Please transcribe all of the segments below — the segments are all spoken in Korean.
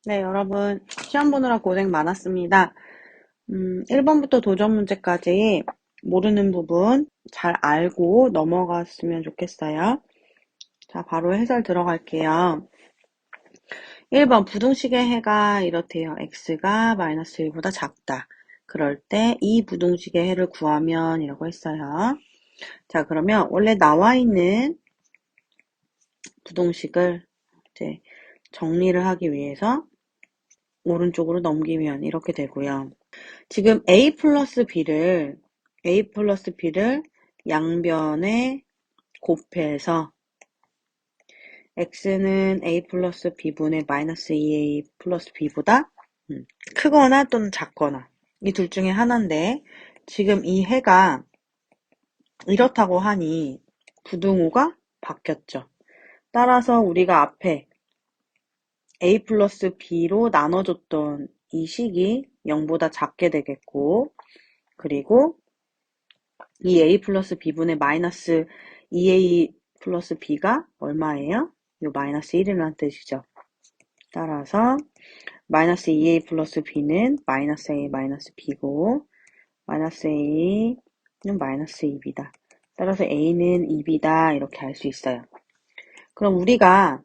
네, 여러분, 시험 보느라 고생 많았습니다. 1번부터 도전 문제까지 모르는 부분 잘 알고 넘어갔으면 좋겠어요. 자, 바로 해설 들어갈게요. 1번, 부등식의 해가 이렇대요. x가 마이너스 1보다 작다. 그럴 때 이 부등식의 해를 구하면 이라고 했어요. 자, 그러면 원래 나와 있는 부등식을 이제 정리를 하기 위해서 오른쪽으로 넘기면 이렇게 되고요. 지금 a 플러스 b를 양변에 곱해서 x는 a 플러스 b분의 마이너스 2a 플러스 b보다 크거나 또는 작거나 이 둘 중에 하나인데 지금 이 해가 이렇다고 하니 부등호가 바뀌었죠. 따라서 우리가 앞에 a 플러스 b로 나눠줬던 이 식이 0보다 작게 되겠고, 그리고 이 a 플러스 b분의 마이너스 2a 플러스 b가 얼마예요? 요 마이너스 1이라는 뜻이죠. 따라서 마이너스 2a 플러스 b는 마이너스 a 마이너스 b고 마이너스 a는 마이너스 2b다. 따라서 a는 2b다 이렇게 할 수 있어요. 그럼 우리가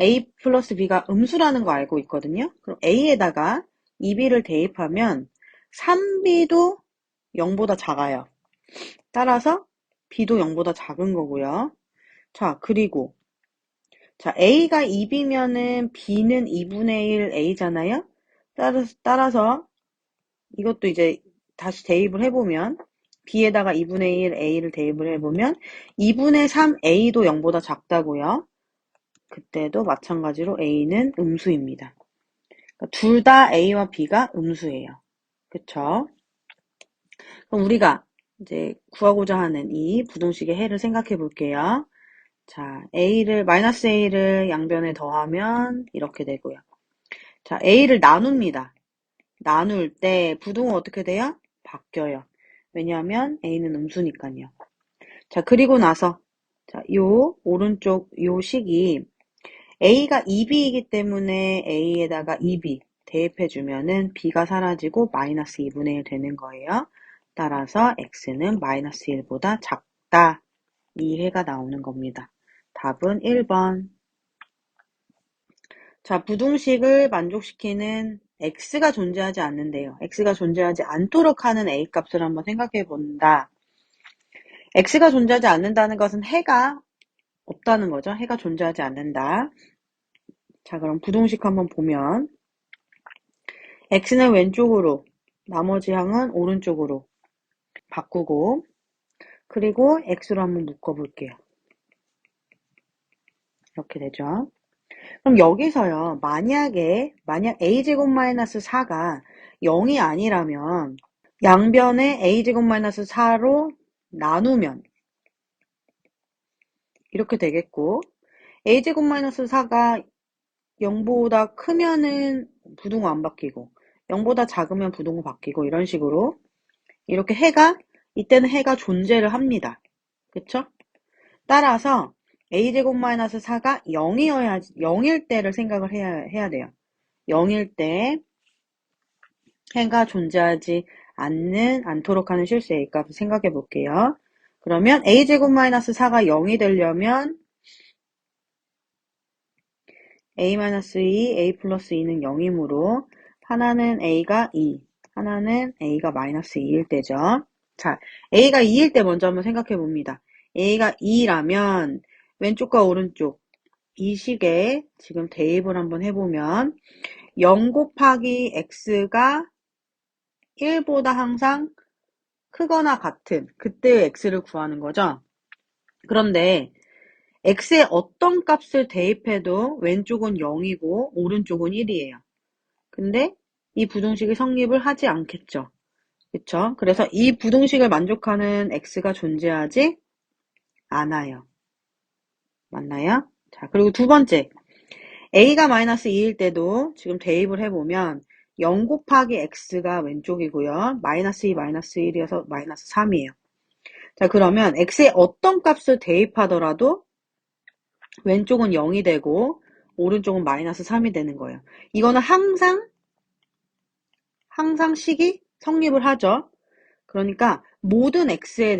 a 플러스 b가 음수라는 거 알고 있거든요. 그럼 a에다가 2b를 대입하면 3b도 0보다 작아요. 따라서 b도 0보다 작은 거고요. 자, 그리고 자, a가 2b면은 b는 2분의 1 a잖아요. 따라서 이것도 이제 다시 대입을 해보면 b에다가 2분의 1 a를 대입을 해보면 2분의 3 a도 0보다 작다고요. 그때도 마찬가지로 a는 음수입니다. 그러니까 둘 다 a와 b가 음수예요. 그쵸? 그럼 우리가 이제 구하고자 하는 이 부등식의 해를 생각해 볼게요. 자, 마이너스 a를 양변에 더하면 이렇게 되고요. 자, a를 나눕니다. 나눌 때 부등호 어떻게 돼요? 바뀌어요. 왜냐하면 a는 음수니까요. 자, 그리고 나서 자, 요 오른쪽 요 식이 a가 2b이기 때문에 a에다가 2b 대입해주면은 b가 사라지고 마이너스 2분의 1 되는 거예요. 따라서 x는 마이너스 1보다 작다. 이 해가 나오는 겁니다. 답은 1번. 자, 부등식을 만족시키는 x가 존재하지 않는데요. x가 존재하지 않도록 하는 a 값을 한번 생각해 본다. x가 존재하지 않는다는 것은 해가 없다는 거죠. 해가 존재하지 않는다. 자, 그럼 부등식 한번 보면 x는 왼쪽으로, 나머지 항은 오른쪽으로 바꾸고, 그리고 x로 한번 묶어볼게요. 이렇게 되죠. 그럼 여기서요, 만약 a제곱 마이너스 4가 0이 아니라면 양변에 a제곱 마이너스 4로 나누면 이렇게 되겠고, a제곱 마이너스 4가 0보다 크면은 부등호 안 바뀌고 0보다 작으면 부등호 바뀌고 이런 식으로 이렇게 이때는 해가 존재를 합니다. 그쵸? 따라서 a제곱 마이너스 4가 0일 때를 생각을 해야 돼요. 0일 때 해가 존재하지 않도록 하는 실수 a값을 생각해 볼게요. 그러면 a제곱 마이너스 4가 0이 되려면 a-2, a 플러스 2는 0이므로 하나는 a가 2, 하나는 a가 마이너스 2일 때죠. 자, a가 2일 때 먼저 한번 생각해 봅니다. a가 2라면 왼쪽과 오른쪽 이 식에 지금 대입을 한번 해보면 0 곱하기 x가 1보다 항상 크거나 같은 그때의 x를 구하는 거죠. 그런데 x에 어떤 값을 대입해도 왼쪽은 0이고 오른쪽은 1이에요. 근데 이 부등식이 성립을 하지 않겠죠. 그쵸? 그래서 이 부등식을 만족하는 x가 존재하지 않아요. 맞나요? 자, 그리고 두 번째. a가 마이너스 2일 때도 지금 대입을 해보면 0 곱하기 x가 왼쪽이고요. 마이너스 2, 마이너스 1이어서 마이너스 3이에요. 자, 그러면 x에 어떤 값을 대입하더라도 왼쪽은 0이 되고 오른쪽은 마이너스 3이 되는 거예요. 이거는 항상 식이 성립을 하죠. 그러니까 모든 x에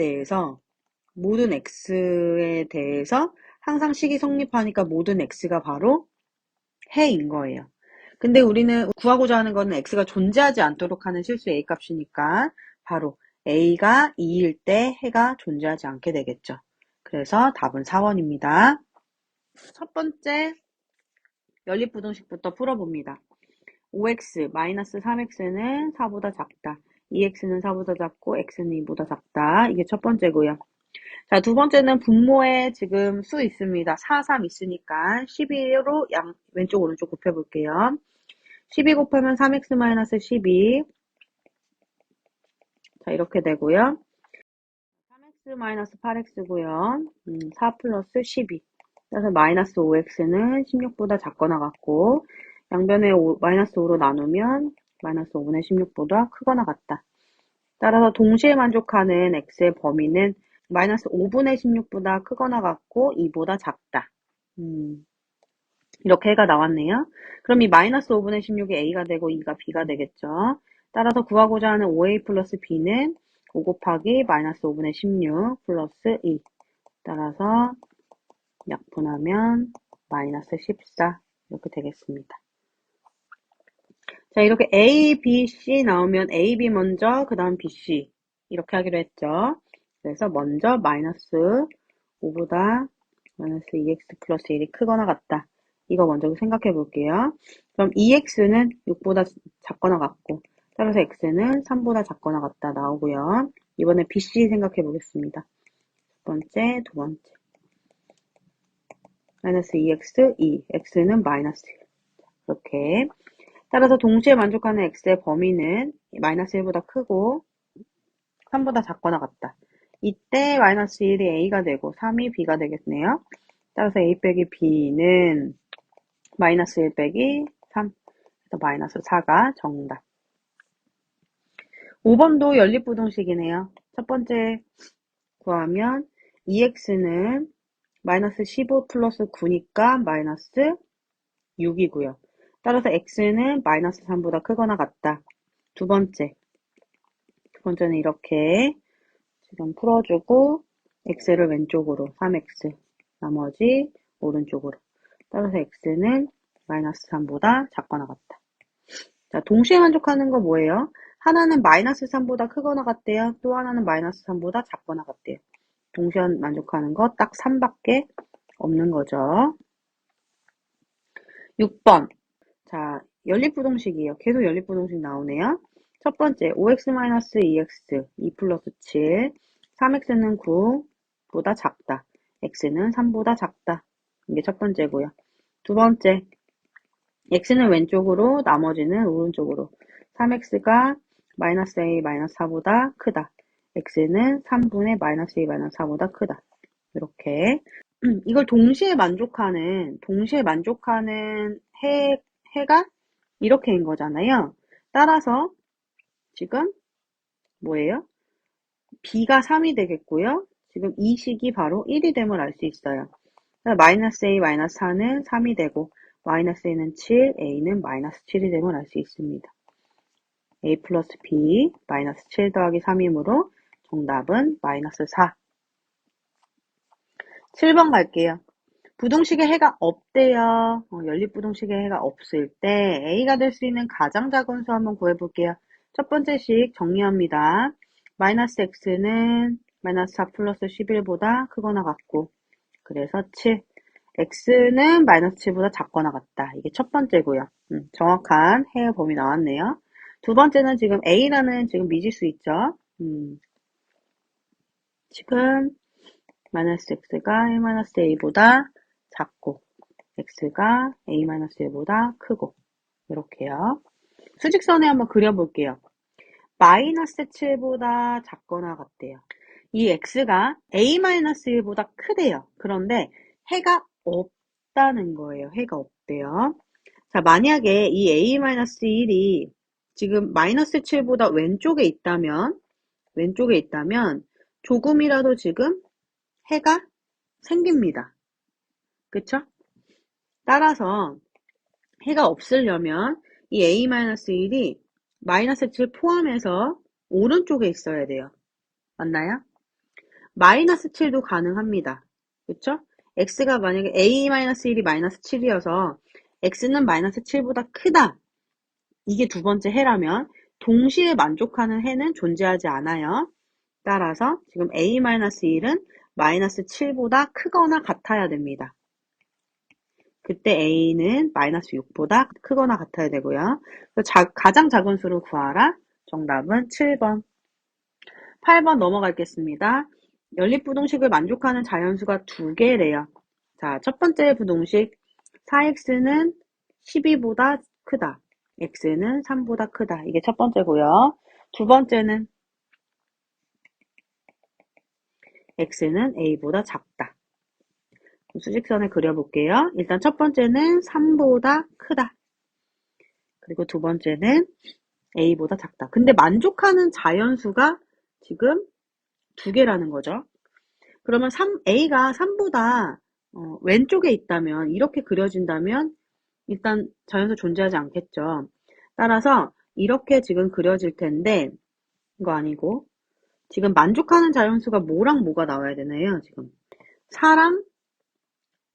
대해서 항상 식이 성립하니까 모든 x가 바로 해인 거예요. 근데 우리는 구하고자 하는 거는 x가 존재하지 않도록 하는 실수 a 값이니까 바로 a가 2일 때 해가 존재하지 않게 되겠죠. 그래서 답은 4번입니다. 첫 번째 연립부등식부터 풀어봅니다. 5x 마이너스 3x는 4보다 작다. 2x는 4보다 작고 x는 2보다 작다. 이게 첫 번째고요. 자, 두 번째는 분모에 지금 수 있습니다. 4, 3 있으니까 12로 왼쪽 오른쪽 곱해볼게요. 12 곱하면 3x 마이너스 12. 자, 이렇게 되고요. 3x 마이너스 8x고요. 4 플러스 12. 그래서 마이너스 5x는 16보다 작거나 같고 양변에 마이너스 5로 나누면 마이너스 5분의 16보다 크거나 같다. 따라서 동시에 만족하는 x의 범위는 마이너스 5분의 16보다 크거나 같고 2보다 작다. 이렇게 해가 나왔네요. 그럼 이 마이너스 5분의 16이 a가 되고 2가 b가 되겠죠. 따라서 구하고자 하는 5a 플러스 b는 5 곱하기 마이너스 5분의 16 플러스 2. 따라서 약분하면 마이너스 14 이렇게 되겠습니다. 자, 이렇게 A, B, C 나오면 A, B 먼저 그 다음 B, C 이렇게 하기로 했죠. 그래서 먼저 마이너스 5보다 마이너스 2x 플러스 1이 크거나 같다. 이거 먼저 생각해 볼게요. 그럼 2x는 6보다 작거나 같고 따라서 x는 3보다 작거나 같다 나오고요. 이번에 B, C 생각해 보겠습니다. 첫 번째, 두 번째 마이너스 2x, 2, x는 마이너스 1 이렇게 따라서 동시에 만족하는 x의 범위는 마이너스 1보다 크고 3보다 작거나 같다. 이때 마이너스 1이 a가 되고 3이 b가 되겠네요. 따라서 a 빼기 b는 마이너스 1 빼기 3, 그래서 마이너스 4가 정답. 5번도 연립부등식이네요. 첫 번째 구하면 2x는 마이너스 15 플러스 9니까 마이너스 6이고요. 따라서 x는 마이너스 3보다 크거나 같다. 두 번째는 이렇게 지금 풀어주고 x를 왼쪽으로 3x 나머지 오른쪽으로 따라서 x는 마이너스 3보다 작거나 같다. 자, 동시에 만족하는 거 뭐예요? 하나는 마이너스 3보다 크거나 같대요. 또 하나는 마이너스 3보다 작거나 같대요. 동시에 만족하는 거 딱 3밖에 없는 거죠. 6번. 자, 연립부등식이에요. 계속 연립부등식 나오네요. 첫 번째, 5x-2x, 2 플러스 7, 3x는 9보다 작다. x는 3보다 작다. 이게 첫 번째고요. 두 번째, x는 왼쪽으로, 나머지는 오른쪽으로. 3x가 마이너스 a 마이너스 4보다 크다. x는 3분의 마이너스 a 마이너스 4보다 크다. 이렇게. 이걸 동시에 만족하는 해가 이렇게인 거잖아요. 따라서 지금 뭐예요? b가 3이 되겠고요. 지금 이 식이 바로 1이 됨을 알 수 있어요. 마이너스 a 마이너스 4는 3이 되고 마이너스 a는 7, a는 마이너스 7이 됨을 알 수 있습니다. a 플러스 b 마이너스 7 더하기 3이므로 정답은 마이너스 4. 7번 갈게요. 부등식에 해가 없대요. 연립부등식에 해가 없을 때 a가 될 수 있는 가장 작은 수 한번 구해볼게요. 첫 번째 식 정리합니다. 마이너스 x는 마이너스 4 플러스 11보다 크거나 같고 그래서 7. x는 마이너스 7보다 작거나 같다. 이게 첫 번째고요. 정확한 해의 범위 나왔네요. 두 번째는 지금 a라는 지금 미지수 있죠. 지금 마이너스 x가 1-a보다 작고 x가 a-1보다 크고 이렇게요. 수직선에 한번 그려볼게요. 마이너스 7보다 작거나 같대요. 이 x가 a-1보다 크대요. 그런데 해가 없다는 거예요. 해가 없대요. 자, 만약에 이 a-1이 지금 마이너스 7보다 왼쪽에 있다면 조금이라도 지금 해가 생깁니다. 그쵸? 따라서 해가 없으려면 이 A-1이 마이너스 7 포함해서 오른쪽에 있어야 돼요. 맞나요? 마이너스 7도 가능합니다. 그쵸? x가 만약에 A-1이 마이너스 7이어서 x는 마이너스 7보다 크다. 이게 두 번째 해라면 동시에 만족하는 해는 존재하지 않아요. 따라서 지금 A-1은 마이너스 7보다 크거나 같아야 됩니다. 그때 A는 마이너스 6보다 크거나 같아야 되고요. 가장 작은 수를 구하라. 정답은 7번. 8번 넘어가겠습니다. 연립부동식을 만족하는 자연수가 두 개래요. 자, 첫 번째 부동식 4x는 12보다 크다. x는 3보다 크다. 이게 첫 번째고요. 두 번째는 x는 a보다 작다. 수직선을 그려볼게요. 일단 첫 번째는 3보다 크다. 그리고 두 번째는 a보다 작다. 근데 만족하는 자연수가 지금 두 개라는 거죠. 그러면 a가 3보다 왼쪽에 있다면, 이렇게 그려진다면 일단 자연수 존재하지 않겠죠. 따라서 이렇게 지금 그려질 텐데, 이거 아니고 지금 만족하는 자연수가 뭐랑 뭐가 나와야 되나요? 지금 4랑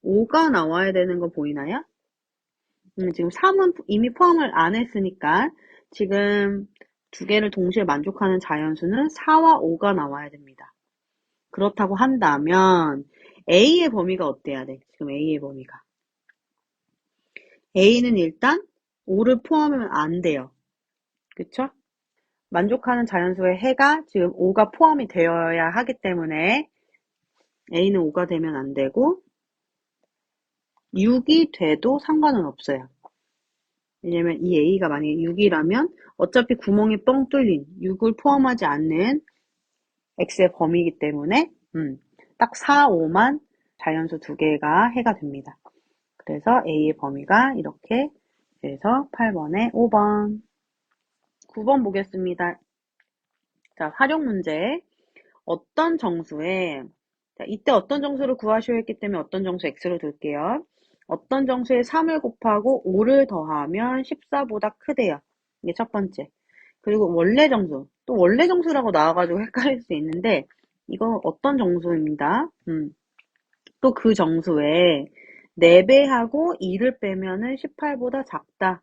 5가 나와야 되는 거 보이나요? 지금 3은 이미 포함을 안 했으니까 지금 두 개를 동시에 만족하는 자연수는 4와 5가 나와야 됩니다. 그렇다고 한다면 A의 범위가 어때야 돼? 지금 A의 범위가. A는 일단 5를 포함하면 안 돼요. 그쵸? 만족하는 자연수의 해가 지금 5가 포함이 되어야 하기 때문에 A는 5가 되면 안 되고 6이 돼도 상관은 없어요. 왜냐면 이 A가 만약에 6이라면 어차피 구멍이 뻥 뚫린 6을 포함하지 않는 X의 범위이기 때문에 딱 4, 5만 자연수 두 개가 해가 됩니다. 그래서 A의 범위가 이렇게 돼서 8번에 5번. 9번 보겠습니다. 자, 활용 문제. 어떤 정수에, 자, 이때 어떤 정수를 구하시오 했기 때문에 어떤 정수 X로 둘게요. 어떤 정수에 3을 곱하고 5를 더하면 14보다 크대요. 이게 첫 번째. 그리고 원래 정수. 또 원래 정수라고 나와가지고 헷갈릴 수 있는데, 이거 어떤 정수입니다. 또 그 정수에 4배하고 2를 빼면은 18보다 작다.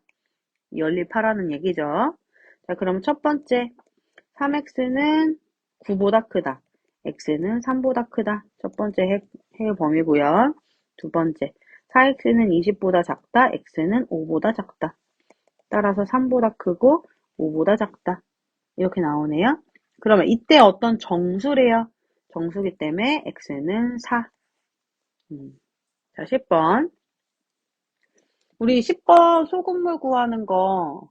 연립하라는 얘기죠. 자, 그럼 첫 번째 3x는 9보다 크다. x는 3보다 크다. 첫 번째 해 범위고요. 두 번째 4x는 20보다 작다. x는 5보다 작다. 따라서 3보다 크고 5보다 작다. 이렇게 나오네요. 그러면 이때 어떤 정수래요? 정수기 때문에 x는 4. 자, 10번. 우리 10번 소금물 구하는 거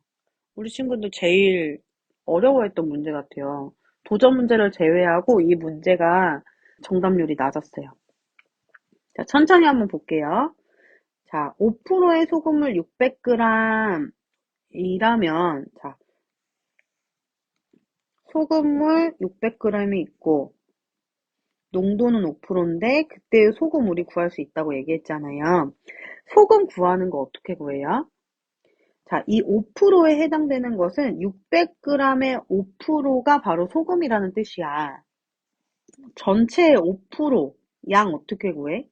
우리 친구들 제일 어려워했던 문제 같아요. 도전 문제를 제외하고 이 문제가 정답률이 낮았어요. 자, 천천히 한번 볼게요. 자, 5%의 소금물 600g 이라면, 자, 소금물 600g이 있고, 농도는 5%인데, 그때 소금 우리 구할 수 있다고 얘기했잖아요. 소금 구하는 거 어떻게 구해요? 자, 이 5%에 해당되는 것은 600g의 5%가 바로 소금이라는 뜻이야. 전체의 5%양 어떻게 구해?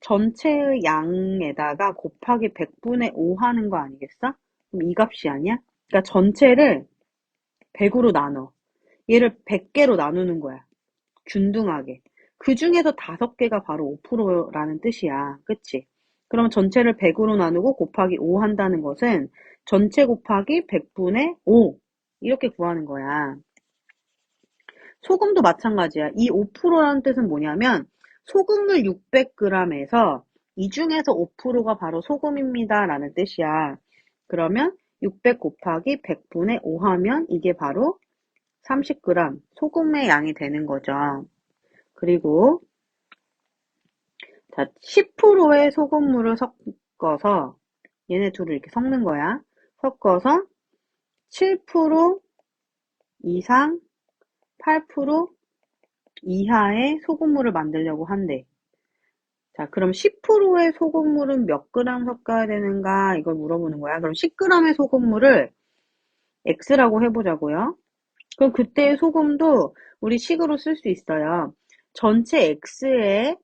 전체의 양에다가 곱하기 100분의 5 하는 거 아니겠어? 그럼 이 값이 아니야? 그러니까 전체를 100으로 나눠. 얘를 100개로 나누는 거야. 균등하게. 그 중에서 5개가 바로 5%라는 뜻이야. 그치? 그럼 전체를 100으로 나누고 곱하기 5 한다는 것은 전체 곱하기 100분의 5 이렇게 구하는 거야. 소금도 마찬가지야. 이 5%라는 뜻은 뭐냐면 소금물 600g에서 이 중에서 5%가 바로 소금입니다 라는 뜻이야. 그러면 600 곱하기 100분의 5 하면 이게 바로 30g 소금의 양이 되는 거죠. 그리고 자, 10%의 소금물을 섞어서 얘네 둘을 이렇게 섞는 거야. 섞어서 7% 이상 8% 이하의 소금물을 만들려고 한대. 자, 그럼 10%의 소금물은 몇 그램 섞어야 되는가? 이걸 물어보는 거야. 그럼 10g의 소금물을 X라고 해보자고요. 그럼 그때의 소금도 우리 식으로 쓸 수 있어요. 전체 X의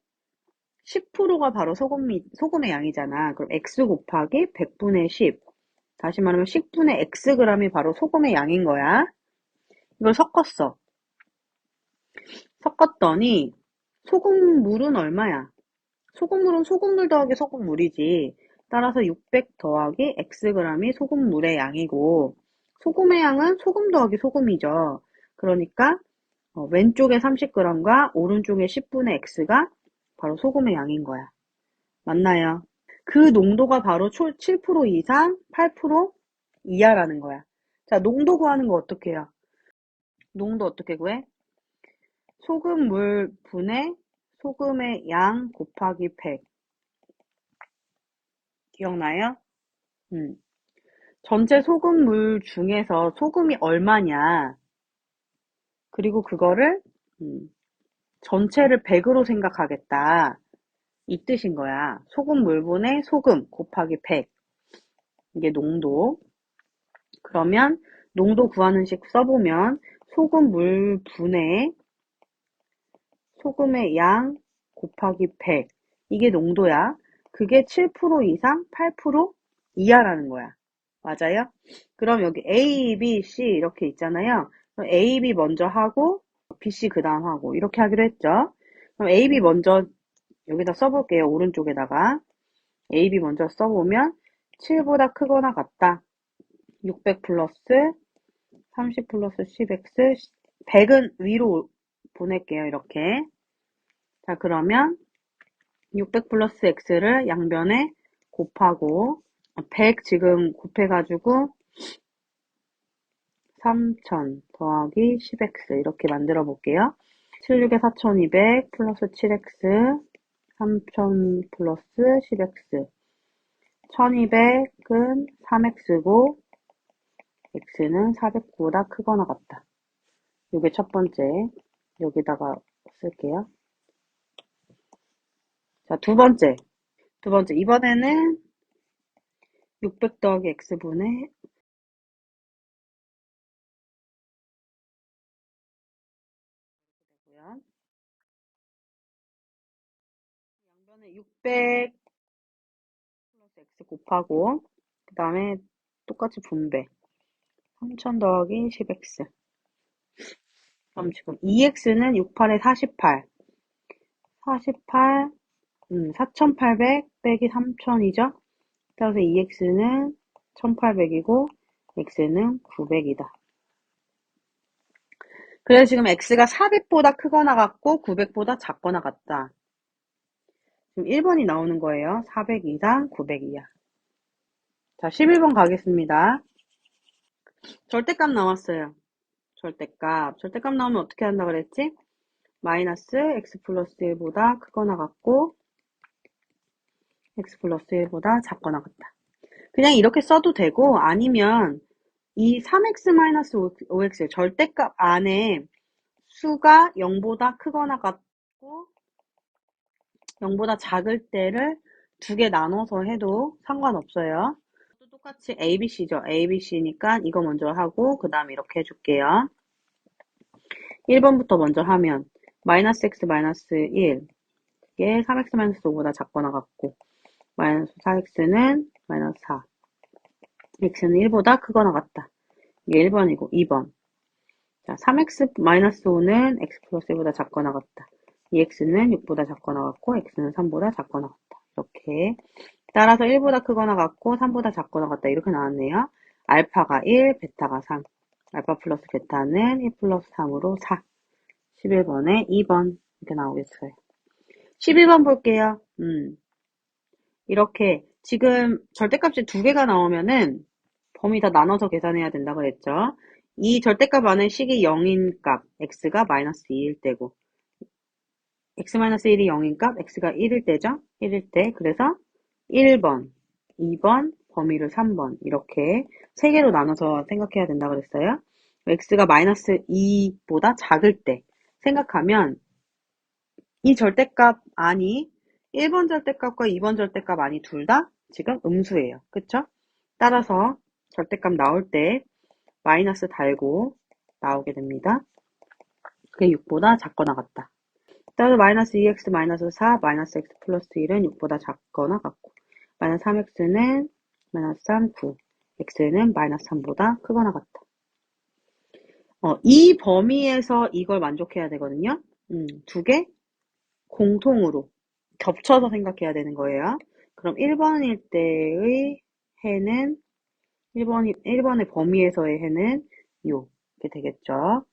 10%가 바로 소금의 양이잖아. 그럼 X 곱하기 100분의 10. 다시 말하면 10분의 Xg이 바로 소금의 양인 거야. 이걸 섞었어. 섞었더니 소금물은 얼마야? 소금물은 소금물 더하기 소금물이지. 따라서 600 더하기 Xg이 소금물의 양이고 소금의 양은 소금 더하기 소금이죠. 그러니까 왼쪽에 30g과 오른쪽에 10분의 X가 바로 소금의 양인 거야. 맞나요? 그 농도가 바로 7% 이상, 8% 이하라는 거야. 자, 농도 구하는 거 어떻게 해요? 농도 어떻게 구해? 소금물 분의 소금의 양 곱하기 100. 기억나요? 전체 소금물 중에서 소금이 얼마냐. 그리고 그거를 전체를 100으로 생각하겠다. 이 뜻인 거야. 소금물분의 소금 곱하기 100. 이게 농도. 그러면 농도 구하는 식 써보면 소금물분의 소금의 양 곱하기 100. 이게 농도야. 그게 7% 이상, 8% 이하라는 거야. 맞아요? 그럼 여기 A, B, C 이렇게 있잖아요. 그럼 A, B 먼저 하고 B, C 그 다음 하고 이렇게 하기로 했죠. 그럼 A, B 먼저 여기다 써볼게요. 오른쪽에다가 A, B 먼저 써보면 7보다 크거나 같다. 600 플러스 30 플러스 10x 100은 위로 보낼게요. 이렇게. 자, 그러면 600 플러스 x를 양변에 곱하고 100 지금 곱해가지고 3000 더하기 10x 이렇게 만들어 볼게요. 76에 4200 플러스 7x 3000 플러스 10x 1200은 3x고 x는 409보다 크거나 같다. 이게 첫 번째. 여기다가 쓸게요. 자, 두 번째. 이번에는 600 더하기 x분의 양변에 600 플러스 x 곱하고 그 다음에 똑같이 분배 3000 더하기 10x 그럼 지금 2x는 68에 48 4800 빼기 3000이죠? 따라서 2x는 1800이고 x는 900이다. 그래서 지금 x가 400보다 크거나 같고 900보다 작거나 같다. 지금 1번이 나오는 거예요. 400 이상, 900 이하. 자, 11번 가겠습니다. 절대값 나왔어요. 절대값 나오면 어떻게 한다 그랬지? 마이너스 x 플러스 1보다 크거나 같고 x 플러스 1보다 작거나 같다. 그냥 이렇게 써도 되고 아니면 이 3x 마이너스 5x 절대값 안에 수가 0보다 크거나 같고 0보다 작을 때를 두 개 나눠서 해도 상관없어요. 또 똑같이 ABC죠. ABC니까 이거 먼저 하고 그 다음 이렇게 해줄게요. 1번부터 먼저 하면 마이너스 x 마이너스 1 이게 3x 마이너스 5보다 작거나 같고 마이너스 4x는 마이너스 4 x는 1보다 크거나 같다. 이게 1번이고 2번 자 3x 마이너스 5는 x 플러스 1보다 작거나 같다. 2x는 6보다 작거나 같고 x는 3보다 작거나 같다. 이렇게 따라서 1보다 크거나 같고 3보다 작거나 같다. 이렇게 나왔네요. 알파가 1, 베타가 3 알파 플러스 베타는 1 플러스 3으로 4 11번에 2번 이렇게 나오겠어요. 11번 볼게요. 이렇게 지금 절대값이 두 개가 나오면은 범위 다 나눠서 계산해야 된다 그랬죠. 이 절대값 안에 식이 0인 값 x가 마이너스 2일 때고 x-1이 0인 값 x가 1일 때죠. 1일 때 그래서 1번, 2번, 범위를 3번 이렇게 세 개로 나눠서 생각해야 된다 그랬어요. x가 마이너스 2보다 작을 때 생각하면 이 절대값 안이 1번 절대값과 2번 절대값 아니 둘 다 지금 음수예요. 그쵸? 따라서 절대값 나올 때 마이너스 달고 나오게 됩니다. 그게 6보다 작거나 같다. 따라서 마이너스 2x 마이너스 4 마이너스 x 플러스 1은 6보다 작거나 같고 마이너스 3x는 마이너스 3, 9 x는 마이너스 3보다 크거나 같다. 이 범위에서 이걸 만족해야 되거든요. 두 개 공통으로 겹쳐서 생각해야 되는 거예요. 그럼 1번일 때의 해는 1번의 범위에서의 해는 이렇게 되겠죠.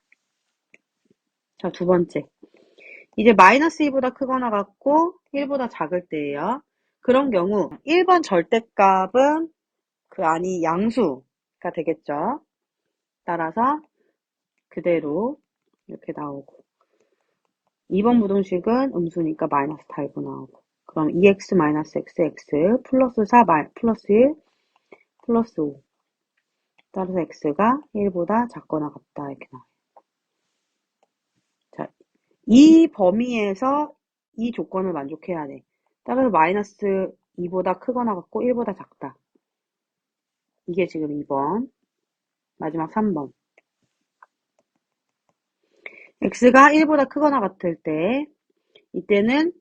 자, 두 번째. 이제 마이너스 2보다 크거나 같고 1보다 작을 때예요. 그런 경우 1번 절대값은 그 안이 양수가 되겠죠. 따라서 그대로 이렇게 나오고 2번 부등식은 음수니까 마이너스 달고 나오고 그럼 2x 마이너스 x 플러스 4 플러스 1 플러스 5 따라서 x가 1보다 작거나 같다 이렇게 나와요. 자, 이 범위에서 이 조건을 만족해야 돼. 따라서 마이너스 2보다 크거나 같고 1보다 작다. 이게 지금 2번. 마지막 3번. x가 1보다 크거나 같을 때 이때는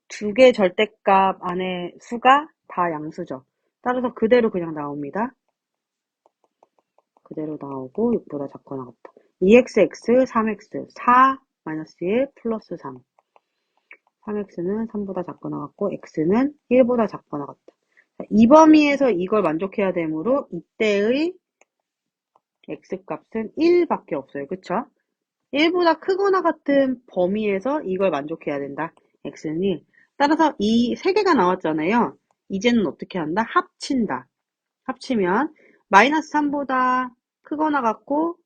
두 개 절대값 안에 수가 다 양수죠. 따라서 그대로 그냥 나옵니다. 그대로 나오고 6보다 작거나 같다. 2xx 3x 4 마이너스 1 플러스 3 3x는 3보다 작거나 같고 x는 1보다 작거나 같다. 이 범위에서 이걸 만족해야 되므로 이때의 x값은 1밖에 없어요. 그쵸? 1보다 크거나 같은 범위에서 이걸 만족해야 된다. x는 1. 따라서 이 세 개가 나왔잖아요. 이제는 어떻게 한다? 합친다. 합치면 마이너스 3보다 크거나 같고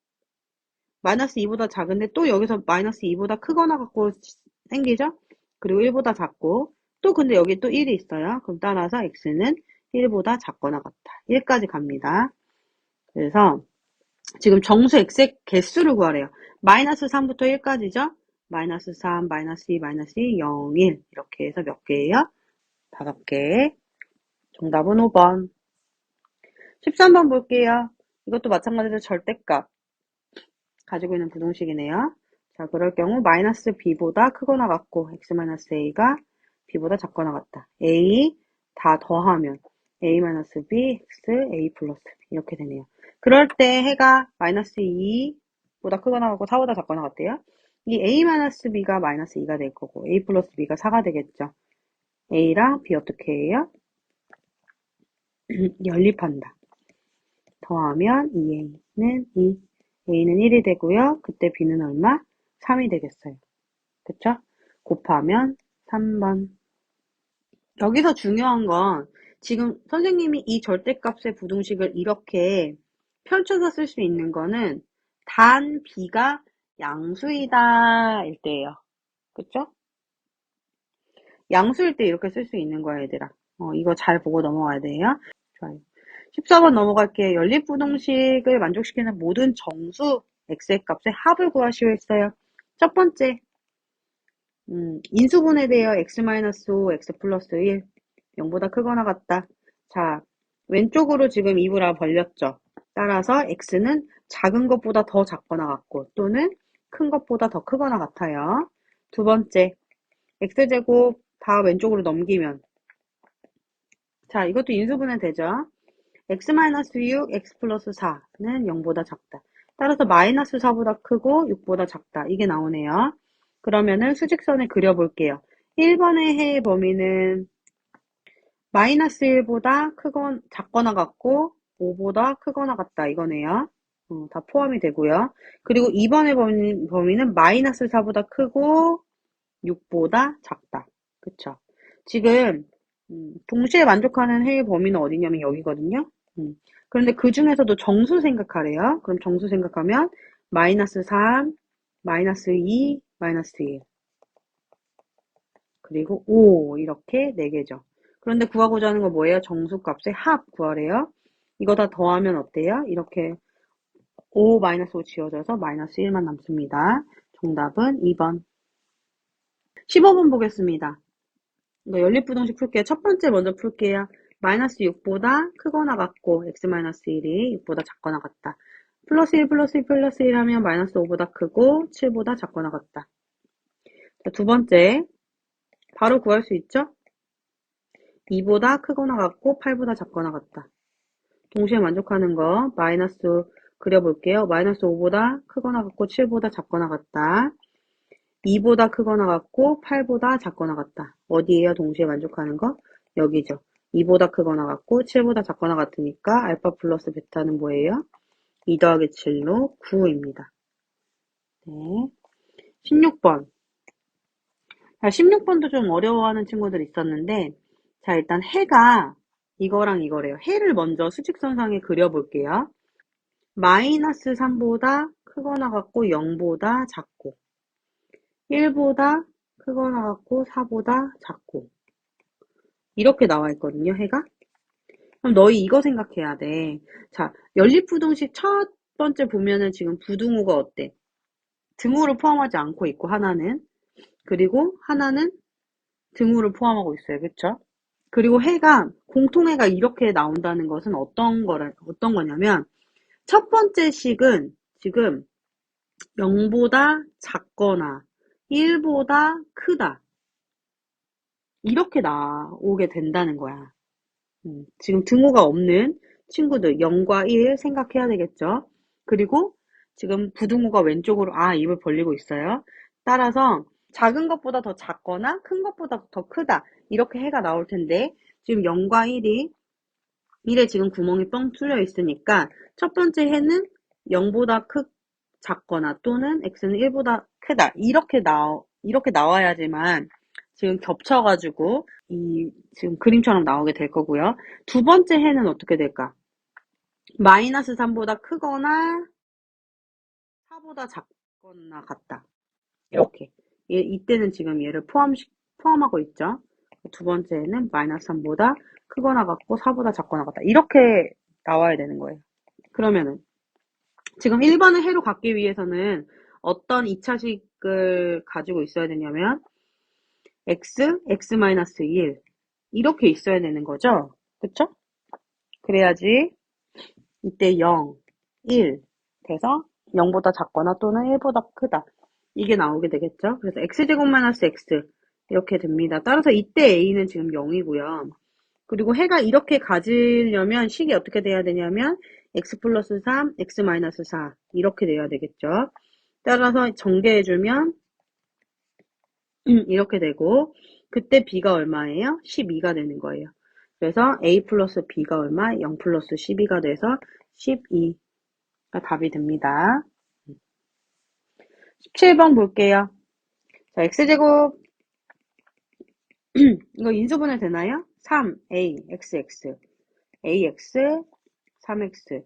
마이너스 2보다 작은데 또 여기서 마이너스 2보다 크거나 같고 생기죠? 그리고 1보다 작고 또 근데 여기 또 1이 있어요. 그럼 따라서 x는 1보다 작거나 같다. 1까지 갑니다. 그래서 지금 정수 x의 개수를 구하래요. 마이너스 3부터 1까지죠? 마이너스 3, 마이너스 2, 마이너스 2, 0, 1 이렇게 해서 몇 개예요? 5개. 정답은 5번. 13번 볼게요. 이것도 마찬가지로 절대값 가지고 있는 부등식이네요. 자, 그럴 경우 마이너스 b보다 크거나 같고 x 마이너스 a가 b보다 작거나 같다. a 다 더하면 a 마이너스 b x a 플러스 b 이렇게 되네요. 그럴 때 해가 마이너스 2보다 크거나 같고 4보다 작거나 같대요. 이 a 마이너스 b가 마이너스 2가 될 거고 a 플러스 b가 4가 되겠죠. a랑 b 어떻게 해요? 연립한다. 더하면 2a는 2 a는 1이 되고요. 그때 b는 얼마? 3이 되겠어요. 그쵸? 곱하면 3번. 여기서 중요한 건 지금 선생님이 이 절대값의 부등식을 이렇게 펼쳐서 쓸 수 있는 거는 단 b가 양수이다 일 때예요. 그쵸? 양수일 때 이렇게 쓸 수 있는 거야 얘들아. 이거 잘 보고 넘어가야 돼요. 좋아요. 14번 넘어갈게요. 연립부등식을 만족시키는 모든 정수 x의 값의 합을 구하시오 했어요. 첫 번째, 인수분해되어 x-5, x 플러스 1, 0보다 크거나 같다. 자, 왼쪽으로 지금 2부라 벌렸죠. 따라서 x는 작은 것보다 더 작거나 같고 또는 큰 것보다 더 크거나 같아요. 두 번째, x제곱 다 왼쪽으로 넘기면 자, 이것도 인수분해 되죠. x-6, x 플러스 4는 0보다 작다. 따라서 마이너스 4보다 크고 6보다 작다. 이게 나오네요. 그러면은 수직선을 그려볼게요. 1번의 해의 범위는 마이너스 1보다 작거나 같고 5보다 크거나 같다. 이거네요. 다 포함이 되고요. 그리고 2번의 범위는 마이너스 4보다 크고 6보다 작다. 그쵸? 지금 동시에 만족하는 해의 범위는 어디냐면 여기거든요. 그런데 그 중에서도 정수 생각하래요. 그럼 정수 생각하면 마이너스 3, 마이너스 2, 마이너스 1 그리고 5 이렇게 4개죠. 그런데 구하고자 하는 건 뭐예요? 정수값의 합 구하래요. 이거 다 더하면 어때요? 이렇게 5 마이너스 5 지워져서 마이너스 1만 남습니다. 정답은 2번. 15번 보겠습니다. 이거 연립부등식 풀게요. 첫 번째 먼저 풀게요. 마이너스 6보다 크거나 같고 x-1이 6보다 작거나 같다. 플러스 1 플러스 1 플러스 1 하면 마이너스 5보다 크고 7보다 작거나 같다. 자, 두 번째 바로 구할 수 있죠? 2보다 크거나 같고 8보다 작거나 같다. 동시에 만족하는 거 마이너스 그려볼게요. 마이너스 5보다 크거나 같고 7보다 작거나 같다. 2보다 크거나 같고 8보다 작거나 같다. 어디에요? 동시에 만족하는 거? 여기죠. 2보다 크거나 같고 7보다 작거나 같으니까 알파 플러스 베타는 뭐예요? 2 더하기 7로 9입니다. 네. 16번. 자, 16번도 좀 어려워하는 친구들 있었는데, 자, 일단 해가 이거랑 이거래요. 해를 먼저 수직선상에 그려볼게요. 마이너스 3보다 크거나 같고 0보다 작고 1보다 크거나 같고 4보다 작고 이렇게 나와 있거든요, 해가. 그럼 너희 이거 생각해야 돼. 자, 연립부등식 첫 번째 보면은 지금 부등호가 어때? 등호를 포함하지 않고 있고 하나는 그리고 하나는 등호를 포함하고 있어요. 그쵸? 그리고 해가 공통해가 이렇게 나온다는 것은 어떤 거냐면 첫 번째 식은 지금 0보다 작거나 1보다 크다 이렇게 나오게 된다는 거야. 지금 등호가 없는 친구들 0과 1 생각해야 되겠죠. 그리고 지금 부등호가 왼쪽으로 입을 벌리고 있어요. 따라서 작은 것보다 더 작거나 큰 것보다 더 크다 이렇게 해가 나올 텐데 지금 0과 1이 1에 지금 구멍이 뻥 뚫려 있으니까 첫 번째 해는 0보다 작거나 또는 x는 1보다 크다 이렇게 나와야지만 지금 겹쳐가지고 지금 그림처럼 나오게 될 거고요. 두 번째 해는 어떻게 될까? 마이너스 3보다 크거나 4보다 작거나 같다. 이렇게. 이때는 지금 얘를 포함하고 있죠. 두 번째는 마이너스 3보다 크거나 같고 4보다 작거나 같다. 이렇게 나와야 되는 거예요. 그러면은 지금 1번을 해로 갖기 위해서는 어떤 2차식을 가지고 있어야 되냐면 x-1 이렇게 있어야 되는 거죠. 그쵸? 그래야지 이때 0, 1 돼서 0보다 작거나 또는 1보다 크다. 이게 나오게 되겠죠. 그래서 x제곱 마이너스 x 이렇게 됩니다. 따라서 이때 a는 지금 0이고요. 그리고 해가 이렇게 가지려면 식이 어떻게 돼야 되냐면 x 플러스 3, x 마이너스 4 이렇게 돼야 되겠죠. 따라서 전개해주면 이렇게 되고 그때 b가 얼마예요? 12가 되는 거예요. 그래서 a 플러스 b가 얼마? 0 플러스 12가 돼서 12가 답이 됩니다. 17번 볼게요. 자, x제곱 이거 인수분해 되나요? 3a xx ax 3x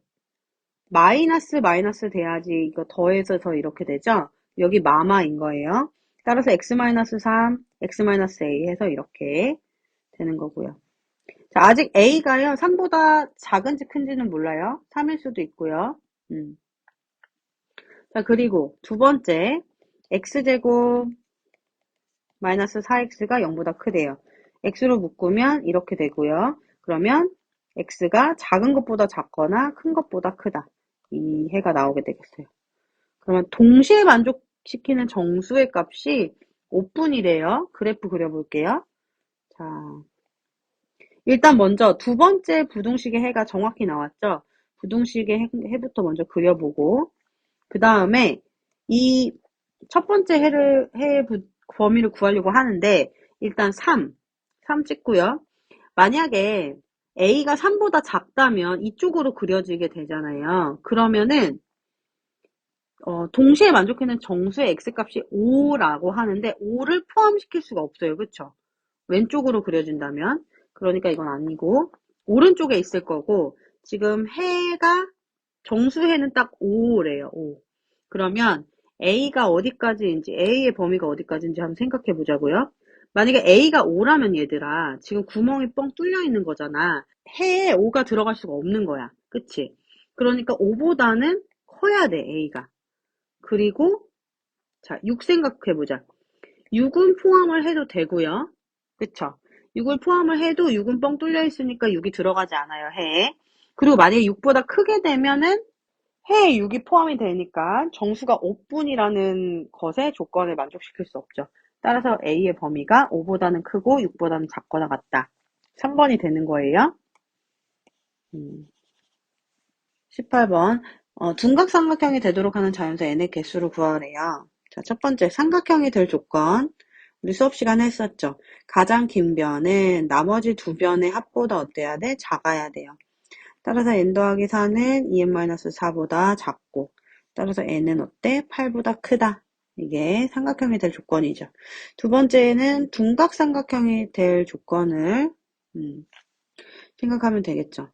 마이너스 돼야지 이거 더해서 이렇게 되죠? 여기 마마인 거예요. 따라서 x-3, x-a 해서 이렇게 되는 거고요. 자, 아직 a가요. 3보다 작은지 큰지는 몰라요. 3일 수도 있고요. 자, 그리고 두 번째 x제곱 마이너스 4x가 0보다 크대요. x로 묶으면 이렇게 되고요. 그러면 x가 작은 것보다 작거나 큰 것보다 크다. 이 해가 나오게 되겠어요. 그러면 동시에 만족시키는 정수의 값이 5분이래요. 그래프 그려볼게요. 자, 일단 먼저 두 번째 부등식의 해가 정확히 나왔죠. 부등식의 해부터 먼저 그려보고 그 다음에 이 첫 번째 해의 범위를 구하려고 하는데 일단 3 찍고요. 만약에 a가 3보다 작다면 이쪽으로 그려지게 되잖아요. 그러면은 동시에 만족하는 정수의 x값이 5라고 하는데 5를 포함시킬 수가 없어요. 그쵸? 왼쪽으로 그려진다면 그러니까 이건 아니고 오른쪽에 있을 거고 지금 해가 정수해는 딱 5래요. 5. 그러면 A가 어디까지인지 A의 범위가 어디까지인지 한번 생각해 보자고요. 만약에 A가 5라면 얘들아 지금 구멍이 뻥 뚫려 있는 거잖아. 해에 5가 들어갈 수가 없는 거야. 그치? 그러니까 5보다는 커야 돼 A가. 그리고 자, 6 생각해 보자. 6은 포함을 해도 되고요. 그쵸? 6을 포함을 해도 6은 뻥 뚫려 있으니까 6이 들어가지 않아요. 해에. 그리고 만약에 6보다 크게 되면은 해에 6이 포함이 되니까 정수가 5분이라는 것의 조건을 만족시킬 수 없죠. 따라서 A의 범위가 5보다는 크고 6보다는 작거나 같다. 3번이 되는 거예요. 18번. 둔각삼각형이 되도록 하는 자연수 n의 개수를 구하래요. 자, 첫 번째, 삼각형이 될 조건. 우리 수업 시간에 했었죠. 가장 긴 변은 나머지 두 변의 합보다 어때야 돼? 작아야 돼요. 따라서 n 더하기 4는 2n-4보다 작고, 따라서 n은 어때? 8보다 크다. 이게 삼각형이 될 조건이죠. 두 번째는 둔각삼각형이 될 조건을 생각하면 되겠죠.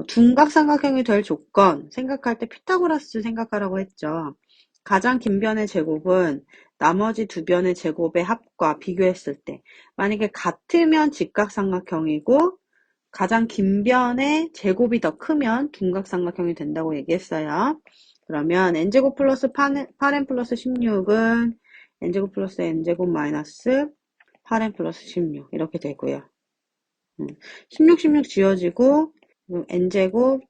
둔각삼각형이 될 조건 생각할 때 피타고라스 생각하라고 했죠. 가장 긴 변의 제곱은 나머지 두 변의 제곱의 합과 비교했을 때 만약에 같으면 직각삼각형이고 가장 긴 변의 제곱이 더 크면 둔각삼각형이 된다고 얘기했어요. 그러면 n제곱 플러스 8n 플러스 16은 n제곱 플러스 n제곱 마이너스 8n 플러스 16 이렇게 되고요. 16, 16 지워지고 n제곱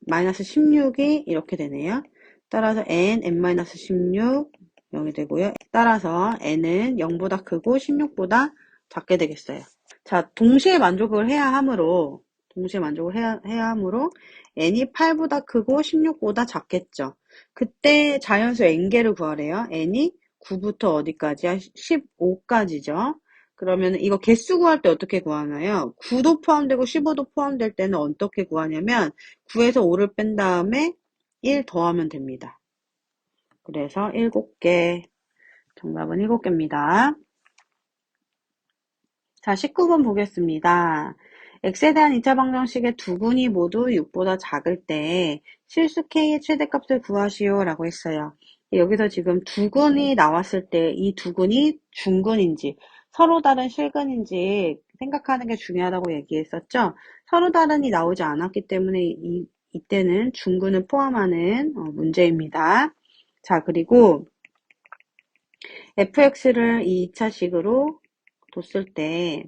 마이너스 16이 이렇게 되네요. 따라서 n-16 0이 되고요. 따라서 n은 0보다 크고 16보다 작게 되겠어요. 자, 동시에 만족을 해야 하므로 n이 8보다 크고 16보다 작겠죠. 그때 자연수 n개를 구하래요. n이 9부터 어디까지야? 15까지죠. 그러면 이거 개수 구할 때 어떻게 구하나요? 9도 포함되고 15도 포함될 때는 어떻게 구하냐면 9에서 5를 뺀 다음에 1 더하면 됩니다. 그래서 7개. 정답은 7개입니다. 자, 19번 보겠습니다. x에 대한 2차 방정식의 두 근이 모두 6보다 작을 때 실수 k의 최대값을 구하시오 라고 했어요. 여기서 지금 두 근이 나왔을 때 이 두 근이 중근인지 서로 다른 실근인지 생각하는 게 중요하다고 얘기했었죠. 서로 다른이 나오지 않았기 때문에 이때는 중근을 포함하는 문제입니다. 자, 그리고 fx를 이 2차식으로 뒀을 때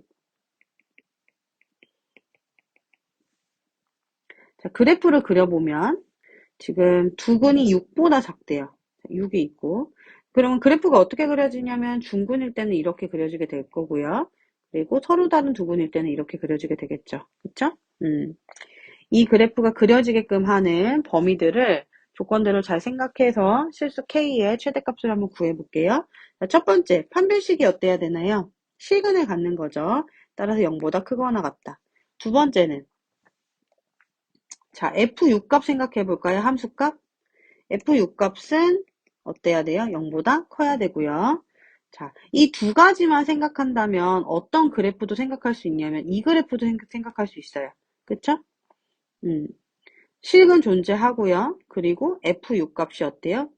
자, 그래프를 그려보면 지금 두 근이 6보다 작대요. 6이 있고 그러면 그래프가 어떻게 그려지냐면 중근일 때는 이렇게 그려지게 될 거고요. 그리고 서로 다른 두 근일 때는 이렇게 그려지게 되겠죠. 그쵸? 이 그래프가 그려지게끔 하는 범위들을 조건들을 잘 생각해서 실수 K의 최대값을 한번 구해볼게요. 자, 첫 번째, 판별식이 어때야 되나요? 실근을 갖는 거죠. 따라서 0보다 크거나 같다. 두 번째는 자, F6값 생각해 볼까요? 함수값? F6값은 어때야 돼요? 0보다 커야 되고요. 자, 이 두 가지만 생각한다면 어떤 그래프도 생각할 수 있냐면 이 그래프도 생각할 수 있어요. 그쵸? 실근 존재하고요. 그리고 F6값이 어때요?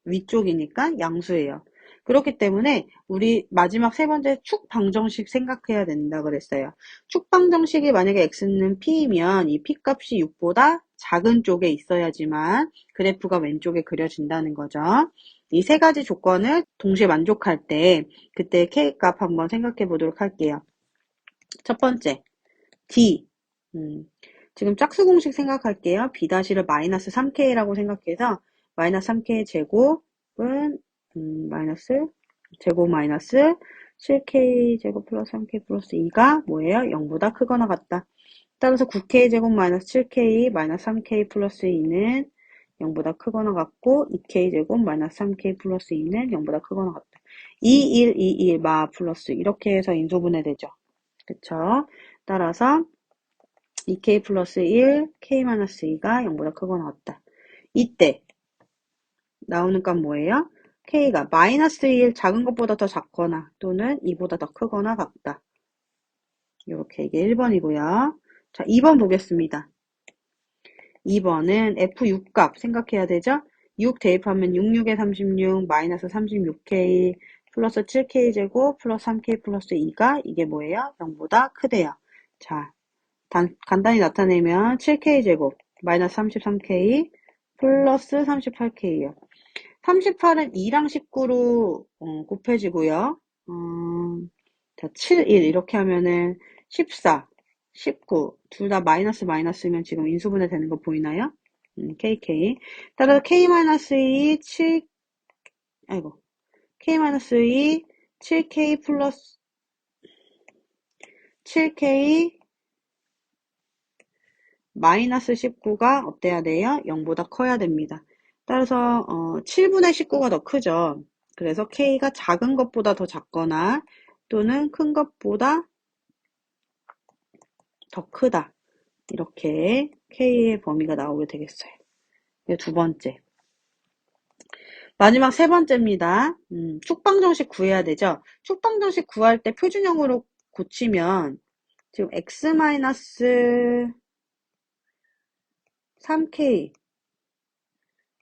위쪽이니까 양수예요. 그렇기 때문에 우리 마지막 세 번째 축 방정식 생각해야 된다 그랬어요. 축 방정식이 만약에 x는 p이면 이 p 값이 6보다 작은 쪽에 있어야지만 그래프가 왼쪽에 그려진다는 거죠. 이 세 가지 조건을 동시에 만족할 때 그때 k 값 한번 생각해 보도록 할게요. 첫 번째 d 지금 짝수 공식 생각할게요. b-를 마이너스 3k라고 생각해서 마이너스 3k 제곱은 마이너스 제곱 마이너스 7k 제곱 플러스 3k 플러스 2가 뭐예요? 0보다 크거나 같다. 따라서 9k 제곱 마이너스 7k 마이너스 3k 플러스 2는 0보다 크거나 같고 2k 제곱 마이너스 3k 플러스 2는 0보다 크거나 같다. 2, 1, 2, 1, 마 플러스 이렇게 해서 인수분해되죠. 그쵸? 따라서 2k 플러스 1, k-2가 0보다 크거나 같다. 이때 나오는 값 뭐예요? k가 마이너스 1 작은 것보다 더 작거나 또는 2보다 더 크거나 같다. 이렇게 이게 1번이고요. 자, 2번 보겠습니다. 2번은 F6값 생각해야 되죠? 6 대입하면 66에 36 마이너스 36k 플러스 7k 제곱 플러스 3k 플러스 2가 이게 뭐예요? 0보다 크대요. 자, 간단히 나타내면 7k 제곱 마이너스 33k 플러스 38k요. 38은 2랑 19로 곱해지고요. 자, 7, 1 이렇게 하면은 14, 19 둘 다 마이너스면 지금 인수분해 되는 거 보이나요? KK. 따라서 K-2, 7, 아이고, K-2, 7K 플러스 7K 마이너스 19가 어때야 돼요? 0보다 커야 됩니다. 따라서 7분의 19가 더 크죠. 그래서 K가 작은 것보다 더 작거나 또는 큰 것보다 더 크다. 이렇게 K의 범위가 나오게 되겠어요. 이게 두 번째. 마지막 세 번째입니다. 축방정식 구해야 되죠. 축방정식 구할 때 표준형으로 고치면 지금 x-3k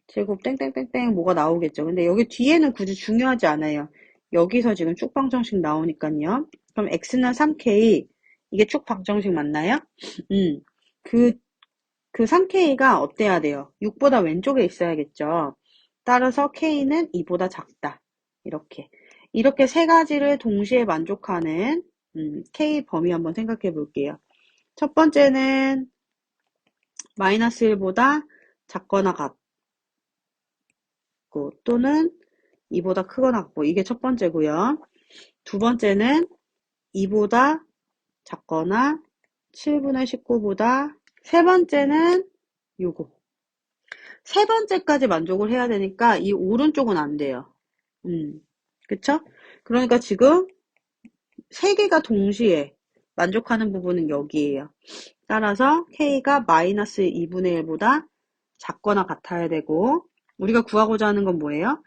제곱 땡땡땡땡 뭐가 나오겠죠. 근데 여기 뒤에는 굳이 중요하지 않아요. 여기서 지금 축방정식 나오니까요. 그럼 x는 3k 이게 축방정식 맞나요? 그 3k가 어때야 돼요? 6보다 왼쪽에 있어야겠죠. 따라서 k는 2보다 작다. 이렇게 세 가지를 동시에 만족하는 k 범위 한번 생각해 볼게요. 첫 번째는 마이너스 1보다 작거나 같고 또는 2보다 크거나 같고 이게 첫 번째고요. 두 번째는 2보다 작거나 7분의 19보다 세 번째는 요거 세 번째까지 만족을 해야 되니까 이 오른쪽은 안 돼요. 그쵸? 그러니까 지금 세 개가 동시에 만족하는 부분은 여기에요. 따라서 K가 마이너스 2분의 1보다 작거나 같아야 되고 우리가 구하고자 하는 건 뭐예요?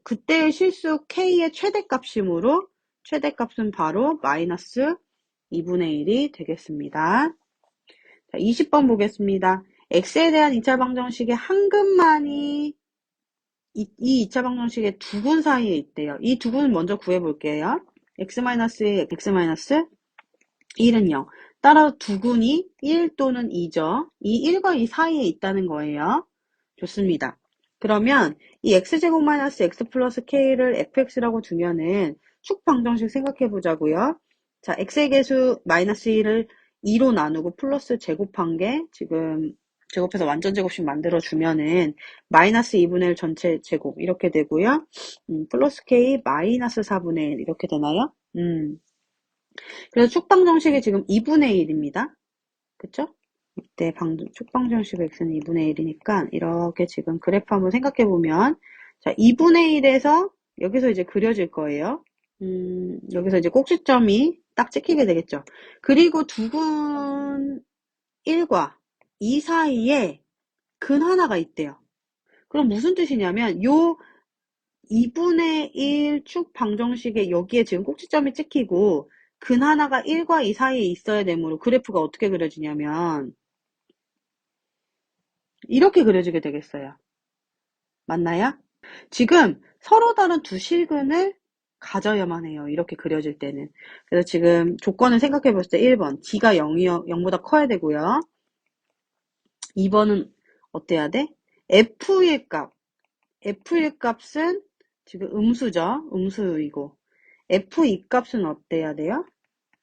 그때의 실수 K의 최대값이므로 최대값은 바로 마이너스 2분의 1이 되겠습니다. 자, 20번 보겠습니다. X에 대한 2차 방정식의 한근만이 이 2차 방정식의 두근 사이에 있대요. 이 두근을 먼저 구해볼게요. x-1은 0. 따라서 두근이 1 또는 2죠. 이 1과 2 사이에 있다는 거예요. 좋습니다. 그러면 이 x제곱 마이너스 x 플러스 k를 fx라고 두면은 축 방정식 생각해 보자고요. 자, x의 개수 마이너스 1을 2로 나누고 플러스 제곱한 게 지금 제곱해서 완전 제곱식 만들어 주면은 마이너스 2분의 1 전체 제곱 이렇게 되고요. 플러스 k 마이너스 4분의 1 이렇게 되나요? 그래서 축방정식이 지금 2분의 1입니다. 그쵸? 이때 축방정식 x는 2분의 1이니까 이렇게 지금 그래프 한번 생각해 보면 자 2분의 1에서 여기서 이제 그려질 거예요. 여기서 이제 꼭지점이 딱 찍히게 되겠죠. 그리고 두근 1과 2 사이에 근 하나가 있대요. 그럼 무슨 뜻이냐면 요 2분의 1 축 방정식에 여기에 지금 꼭지점이 찍히고 근 하나가 1과 2 사이에 있어야 되므로 그래프가 어떻게 그려지냐면 이렇게 그려지게 되겠어요. 맞나요? 지금 서로 다른 두 실근을 가져야만 해요. 이렇게 그려질 때는. 그래서 지금 조건을 생각해 봤을 때 1번 D가 0보다 커야 되고요. 2번은 어때야 돼? F의 값은 지금 음수죠. 음수이고 F2 값은 어때야 돼요?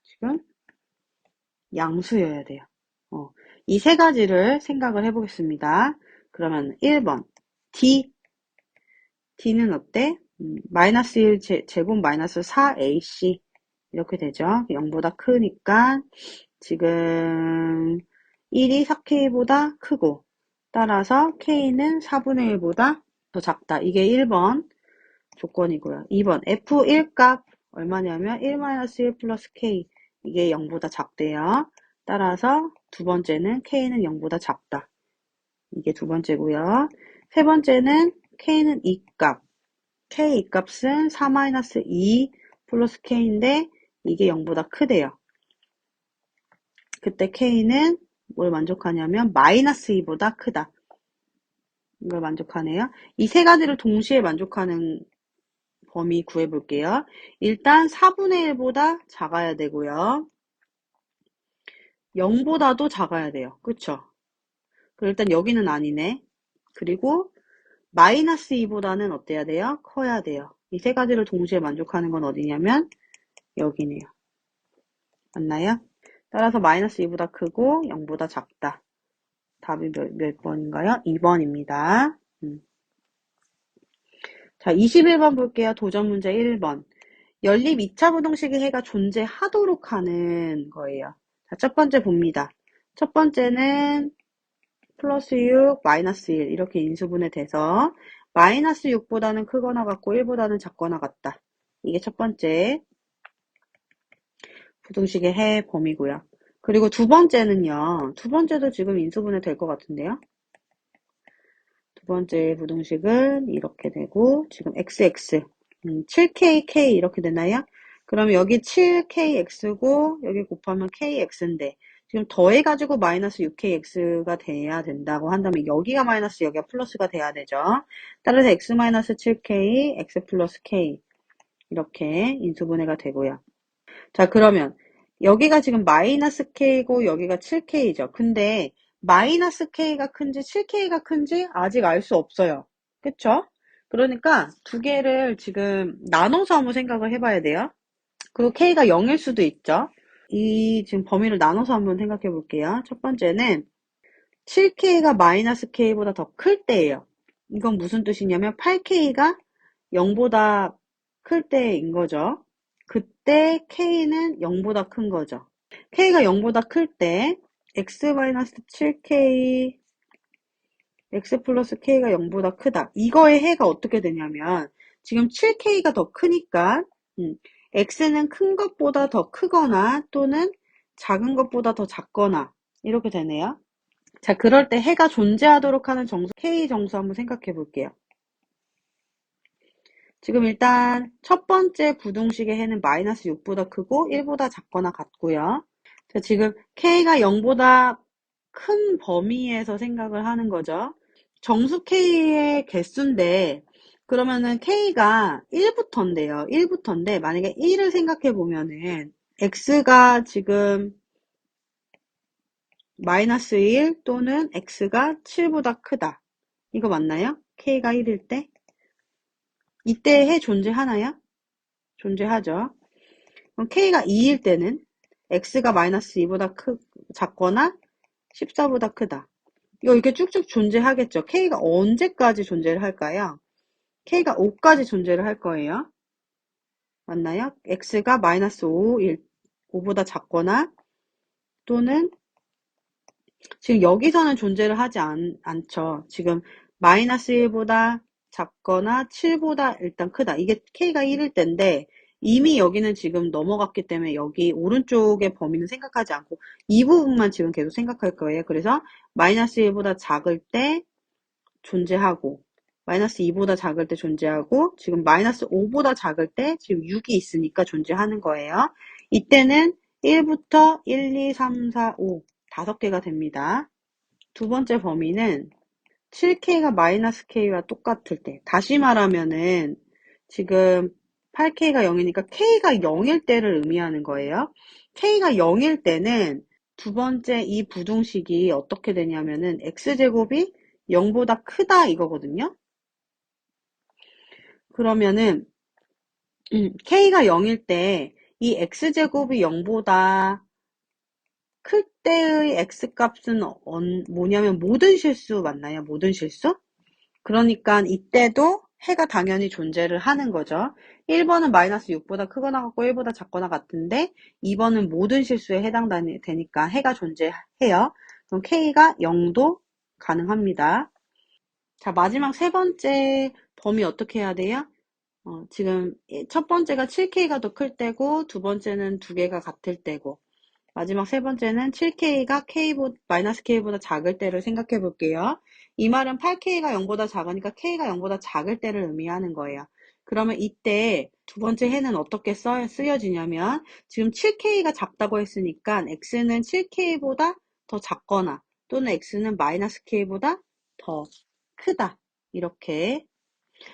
지금 양수여야 돼요. 이 세 가지를 생각을 해보겠습니다. 그러면 1번 D는 어때? 마이너스 1 제곱 마이너스 4AC 이렇게 되죠. 0보다 크니까 지금 1이 4K보다 크고 따라서 K는 4분의 1보다 더 작다. 이게 1번 조건이고요. 2번 F1 값 얼마냐면 1-1 플러스 K 이게 0보다 작대요. 따라서 두 번째는 K는 0보다 작다. 이게 두 번째고요. 세 번째는 K는 2값. K 2값은 4-2 플러스 K인데 이게 0보다 크대요. 그때 K는 뭘 만족하냐면 마이너스 2보다 크다. 이걸 만족하네요. 이 세 가지를 동시에 만족하는 범위 구해볼게요. 일단 4분의 1보다 작아야 되고요. 0보다도 작아야 돼요. 그쵸? 그럼 일단 여기는 아니네. 그리고 마이너스 2보다는 어때야 돼요? 커야 돼요. 이 세 가지를 동시에 만족하는 건 어디냐면 여기네요. 맞나요? 따라서 마이너스 2보다 크고 0보다 작다. 답이 몇 번인가요? 2번입니다. 자, 21번 볼게요. 도전 문제 1번. 연립 2차 부등식의 해가 존재하도록 하는 거예요. 자, 첫 번째 봅니다. 첫 번째는 플러스 6, 마이너스 1 이렇게 인수분해 돼서 마이너스 6보다는 크거나 같고 1보다는 작거나 같다. 이게 첫 번째 부등식의 해 범위고요. 그리고 두 번째는요. 두 번째도 지금 인수분해 될 것 같은데요. 두 번째 부등식은 이렇게 되고 지금 XX 7KK 이렇게 되나요? 그럼 여기 7KX고 여기 곱하면 KX인데 지금 더해가지고 마이너스 6KX가 돼야 된다고 한다면 여기가 마이너스 여기가 플러스가 돼야 되죠. 따라서 X 마이너스 7K, X 플러스 K 이렇게 인수분해가 되고요. 자, 그러면 여기가 지금 마이너스 K고 여기가 7K죠. 근데 마이너스 K가 큰지 7K가 큰지 아직 알 수 없어요. 그쵸? 그러니까 두 개를 지금 나눠서 한번 생각을 해봐야 돼요. 그리고 K가 0일 수도 있죠. 이 지금 범위를 나눠서 한번 생각해 볼게요. 첫 번째는 7K가 마이너스 K보다 더 클 때예요. 이건 무슨 뜻이냐면 8K가 0보다 클 때인 거죠. 그때 K는 0보다 큰 거죠. K가 0보다 클 때 X-7K X 플러스 K가 0보다 크다. 이거의 해가 어떻게 되냐면 지금 7K가 더 크니까 X는 큰 것보다 더 크거나 또는 작은 것보다 더 작거나 이렇게 되네요. 자, 그럴 때 해가 존재하도록 하는 정수 K 정수 한번 생각해 볼게요. 지금 일단 첫 번째 부등식의 해는 마이너스 6보다 크고 1보다 작거나 같고요. 자, 지금 K가 0보다 큰 범위에서 생각을 하는 거죠. 정수 K의 개수인데 그러면은 K가 1부터인데요. 1부터인데 만약에 1을 생각해 보면은 X가 지금 마이너스 1 또는 X가 7보다 크다. 이거 맞나요? K가 1일 때? 이때 해 존재하나요? 존재하죠. 그럼 K가 2일 때는 X가 마이너스 2보다 작거나 14보다 크다. 이거 이렇게 쭉쭉 존재하겠죠. K가 언제까지 존재를 할까요? K가 5까지 존재를 할 거예요. 맞나요? X가 마이너스 5보다 작거나 또는 지금 여기서는 존재를 하지 않죠. 지금 마이너스 1보다 작거나 7보다 일단 크다. 이게 K가 1일 때인데 이미 여기는 지금 넘어갔기 때문에 여기 오른쪽의 범위는 생각하지 않고 이 부분만 지금 계속 생각할 거예요. 그래서 마이너스 1보다 작을 때 존재하고 마이너스 2보다 작을 때 존재하고 지금 마이너스 5보다 작을 때 지금 6이 있으니까 존재하는 거예요. 이때는 1부터 1, 2, 3, 4, 5 5개가 됩니다. 두 번째 범위는 7K가 마이너스 K와 똑같을 때 다시 말하면은 지금 8K가 0이니까 K가 0일 때를 의미하는 거예요. K가 0일 때는 두 번째 이 부등식이 어떻게 되냐면은 X제곱이 0보다 크다 이거거든요. 그러면은 K가 0일 때 이 X제곱이 0보다 클 때의 X값은 뭐냐면 모든 실수 맞나요? 모든 실수? 그러니까 이때도 해가 당연히 존재를 하는 거죠. 1번은 마이너스 6보다 크거나 같고 1보다 작거나 같은데 2번은 모든 실수에 해당되니까 해가 존재해요. 그럼 K가 0도 가능합니다. 자, 마지막 세 번째 범위 어떻게 해야 돼요? 지금 첫 번째가 7K가 더 클 때고 두 번째는 두 개가 같을 때고 마지막 세 번째는 7K가 마이너스 K보다 작을 때를 생각해 볼게요. 이 말은 8K가 0보다 작으니까 K가 0보다 작을 때를 의미하는 거예요. 그러면 이때 두 번째 해는 어떻게 쓰여지냐면 지금 7K가 작다고 했으니까 X는 7K보다 더 작거나 또는 X는 마이너스 K보다 더 크다. 이렇게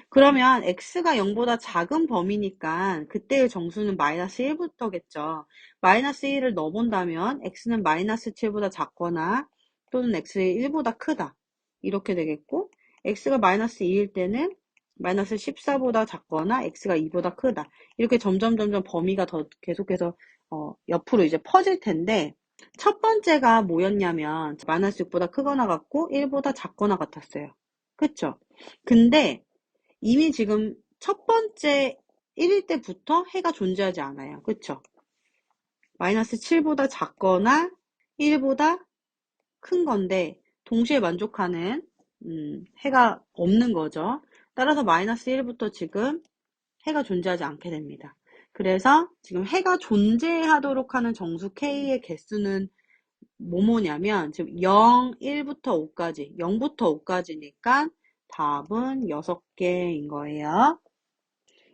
그러면 x가 0보다 작은 범위니까 그때의 정수는 마이너스 1부터겠죠. 마이너스 1을 넣어본다면 x는 마이너스 7보다 작거나 또는 x의 1보다 크다. 이렇게 되겠고 x가 마이너스 2일 때는 마이너스 14보다 작거나 x가 2보다 크다. 이렇게 점점 범위가 더 계속해서 옆으로 이제 퍼질 텐데 첫 번째가 뭐였냐면 마이너스 6보다 크거나 같고 1보다 작거나 같았어요. 그쵸? 근데 이미 지금 첫 번째 1일 때부터 해가 존재하지 않아요. 그쵸? 마이너스 7보다 작거나 1보다 큰 건데 동시에 만족하는 해가 없는 거죠. 따라서 마이너스 1부터 지금 해가 존재하지 않게 됩니다. 그래서 지금 해가 존재하도록 하는 정수 K의 개수는 뭐냐면 지금 0, 1부터 5까지, 0부터 5까지니까 답은 6개인 거예요.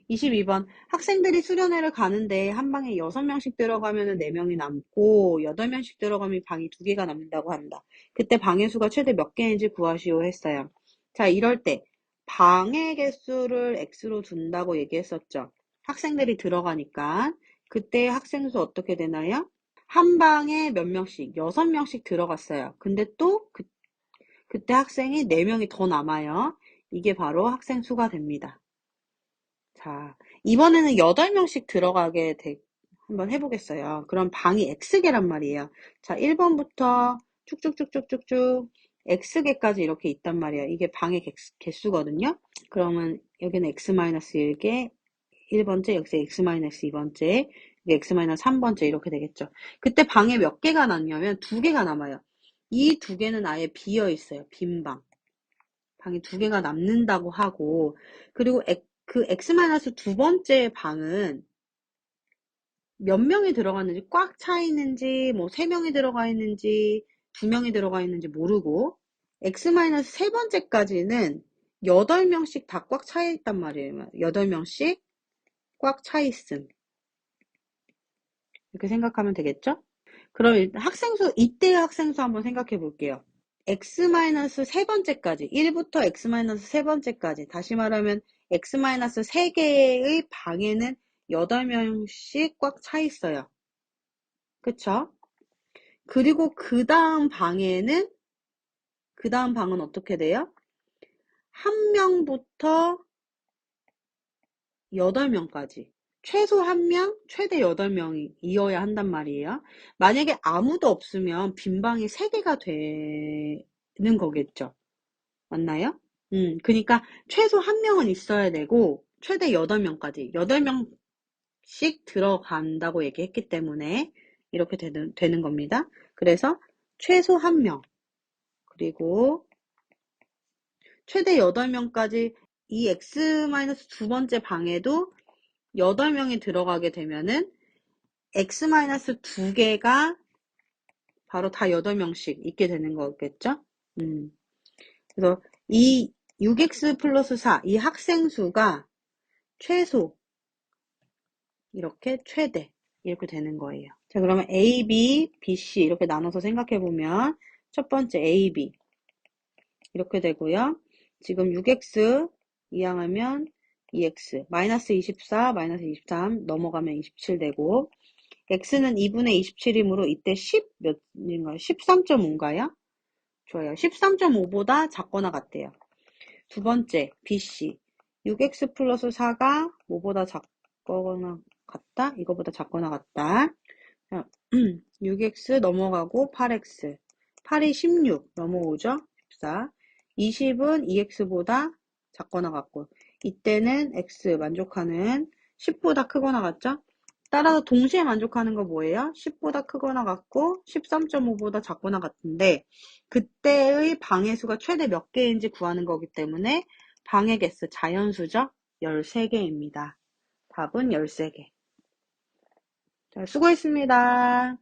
22번 학생들이 수련회를 가는데 한 방에 6명씩 들어가면 4명이 남고 8명씩 들어가면 방이 2개가 남는다고 한다. 그때 방의 수가 최대 몇 개인지 구하시오 했어요. 자, 이럴 때 방의 개수를 x로 둔다고 얘기했었죠. 학생들이 들어가니까 그때 학생 수 어떻게 되나요? 한 방에 몇 명씩? 6명씩 들어갔어요. 근데 또 그때 학생이 4명이 더 남아요. 이게 바로 학생 수가 됩니다. 자, 이번에는 8명씩 들어가게 한번 해보겠어요. 그럼 방이 X개란 말이에요. 자, 1번부터 쭉쭉쭉쭉쭉쭉 X개까지 이렇게 있단 말이에요. 이게 방의 개수거든요. 그러면 여기는 X-1개, 1번째, 여기서 X-2번째, X-3번째 이렇게 되겠죠. 그때 방에 몇 개가 남냐면 2개가 남아요. 이 2개는 아예 비어 있어요. 빈 방. 방이 2개가 남는다고 하고, 그리고 그 X-2번째 방은 몇 명이 들어갔는지 꽉 차 있는지, 뭐 3명이 들어가 있는지, 2명이 들어가 있는지 모르고, X-3번째까지는 8명씩 다 꽉 차 있단 말이에요. 8명씩 꽉 차 있음. 이렇게 생각하면 되겠죠? 그럼 일단 이때의 학생수 한번 생각해 볼게요. X-3번째까지, 1부터 X-3번째까지, 다시 말하면 X-3개의 방에는 8명씩 꽉 차 있어요. 그쵸? 그리고 그 다음 방은 어떻게 돼요? 1명부터 8명까지. 최소 1명, 최대 8명이어야 한단 말이에요. 만약에 아무도 없으면 빈 방이 3개가 되는 거겠죠. 맞나요? 그러니까 최소 1명은 있어야 되고 최대 8명까지 8명씩 들어간다고 얘기했기 때문에 이렇게 되는 겁니다. 그래서 최소 1명 그리고 최대 8명까지 이 X-2번째 방에도 8명이 들어가게 되면은 X-2개가 바로 다 8명씩 있게 되는 거겠죠? 그래서 이 6x 플러스 4, 이 학생 수가 최소, 이렇게 최대, 이렇게 되는 거예요. 자, 그러면 A, B, B, C 이렇게 나눠서 생각해 보면 첫 번째 A, B 이렇게 되고요. 지금 6x 이항하면 2x, 마이너스 24, 마이너스 23 넘어가면 27 되고 x는 2분의 27이므로 이때 10 몇인가요? 13.5인가요? 좋아요. 13.5보다 작거나 같대요. 두 번째, BC. 6x 플러스 4가 뭐보다 작거나 같다? 이거보다 작거나 같다. 6x 넘어가고 8x. 8이 16 넘어오죠? 14. 20은 2x보다 작거나 같고 이때는 x 만족하는 10보다 크거나 같죠? 따라서 동시에 만족하는 거 뭐예요? 10보다 크거나 같고 13.5보다 작거나 같은데 그때의 방의 수가 최대 몇 개인지 구하는 거기 때문에 방의 개수 자연수죠? 13개입니다. 답은 13개. 자, 수고했습니다.